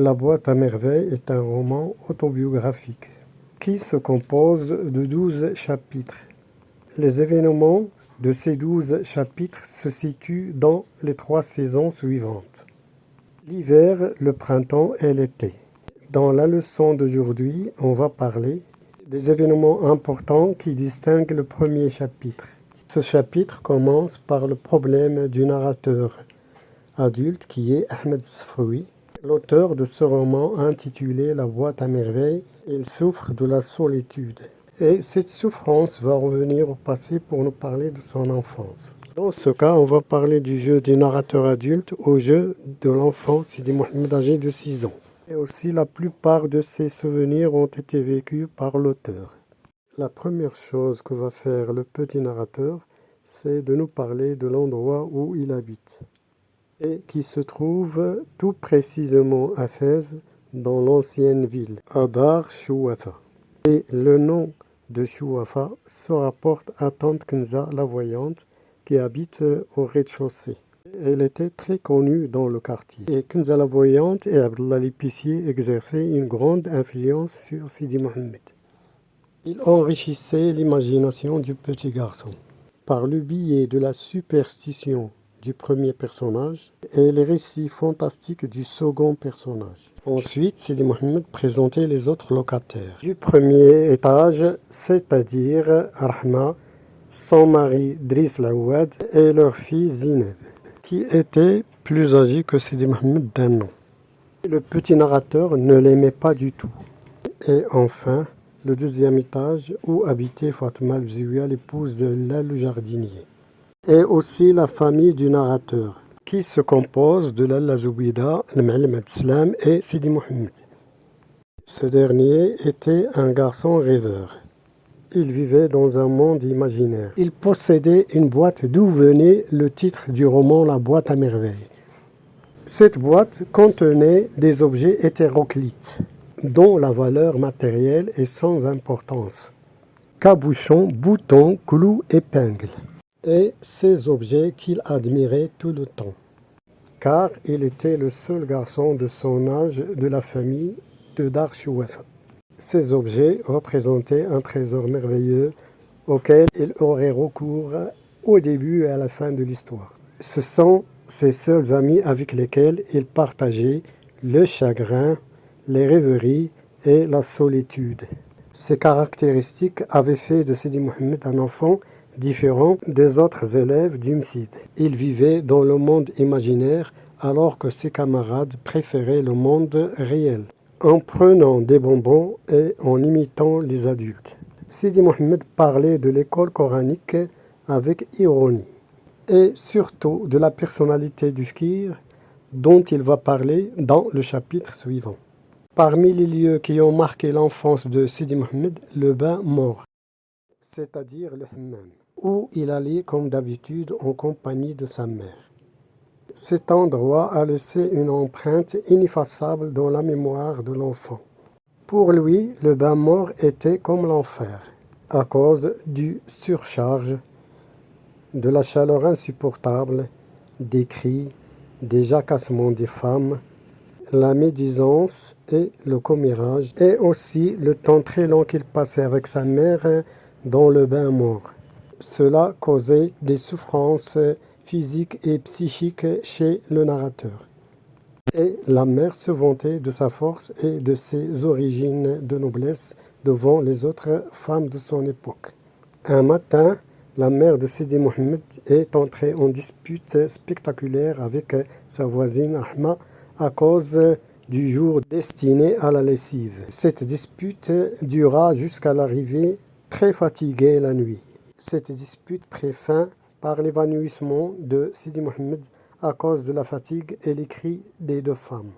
La boîte à merveilles est un roman autobiographique qui se compose de 12 chapitres. Les événements de ces 12 chapitres se situent dans les 3 saisons suivantes: l'hiver, le printemps et l'été. Dans la leçon d'aujourd'hui, on va parler des événements importants qui distinguent le premier chapitre. Ce chapitre commence par le problème du narrateur adulte qui est Ahmed Sfroui. L'auteur de ce roman intitulé La boîte à merveilles, il souffre de la solitude. Et cette souffrance va revenir au passé pour nous parler de son enfance. Dans ce cas, on va parler du jeu du narrateur adulte au jeu de l'enfant Sidi Mohamed âgé de 6 ans. Et aussi, la plupart de ces souvenirs ont été vécus par l'auteur. La première chose que va faire le petit narrateur, c'est de nous parler de l'endroit où il habite, et qui se trouve tout précisément à Fès, dans l'ancienne ville, à Dar Chouafa. Et le nom de Chouafa se rapporte à Tante Kenza la voyante, qui habite au rez-de-chaussée. Elle était très connue dans le quartier. Et Kenza la voyante et Abdallah l'épicier exerçaient une grande influence sur Sidi Mohamed. Il enrichissait l'imagination du petit garçon par le biais de la superstition du premier personnage et les récits fantastiques du second personnage. Ensuite, Sidi Mohamed présentait les autres locataires du premier étage, c'est-à-dire Rahma, son mari Driss Laouad et leur fille Zineb, qui était plus âgée que Sidi Mohamed d'un an. Le petit narrateur ne l'aimait pas du tout. Et enfin, le deuxième étage où habitait Fatma Bzouia, l'épouse de Lalla le jardinier. Et aussi la famille du narrateur, qui se compose de Lalla Zoubida, le Ma'alem Abdeslam et Sidi Mohamed. Ce dernier était un garçon rêveur. Il vivait dans un monde imaginaire. Il possédait une boîte d'où venait le titre du roman La boîte à merveilles. Cette boîte contenait des objets hétéroclites, dont la valeur matérielle est sans importance: cabochon, boutons, clous, épingles. Et ces objets qu'il admirait tout le temps, car il était le seul garçon de son âge de la famille de Dar Chouafa. Ces objets représentaient un trésor merveilleux auquel il aurait recours au début et à la fin de l'histoire. Ce sont ses seuls amis avec lesquels il partageait le chagrin, les rêveries et la solitude. Ces caractéristiques avaient fait de Sidi Mohamed un enfant différent des autres élèves du MSID. Il vivait dans le monde imaginaire alors que ses camarades préféraient le monde réel, en prenant des bonbons et en imitant les adultes. Sidi Mohamed parlait de l'école coranique avec ironie, et surtout de la personnalité du fakir dont il va parler dans le chapitre suivant. Parmi les lieux qui ont marqué l'enfance de Sidi Mohamed, le bain mort, c'est-à-dire le hammam, où il allait comme d'habitude en compagnie de sa mère. Cet endroit a laissé une empreinte ineffaçable dans la mémoire de l'enfant. Pour lui, le bain mort était comme l'enfer, à cause du surcharge, de la chaleur insupportable, des cris, des jacassements des femmes, la médisance et le commérage, et aussi le temps très long qu'il passait avec sa mère dans le bain mort. Cela causait des souffrances physiques et psychiques chez le narrateur. Et la mère se vantait de sa force et de ses origines de noblesse devant les autres femmes de son époque. Un matin, la mère de Sidi Mohamed est entrée en dispute spectaculaire avec sa voisine Rahma à cause du jour destiné à la lessive. Cette dispute dura jusqu'à l'arrivée très fatiguée la nuit. Cette dispute prit fin par l'évanouissement de Sidi Mohamed à cause de la fatigue et les cris des deux femmes.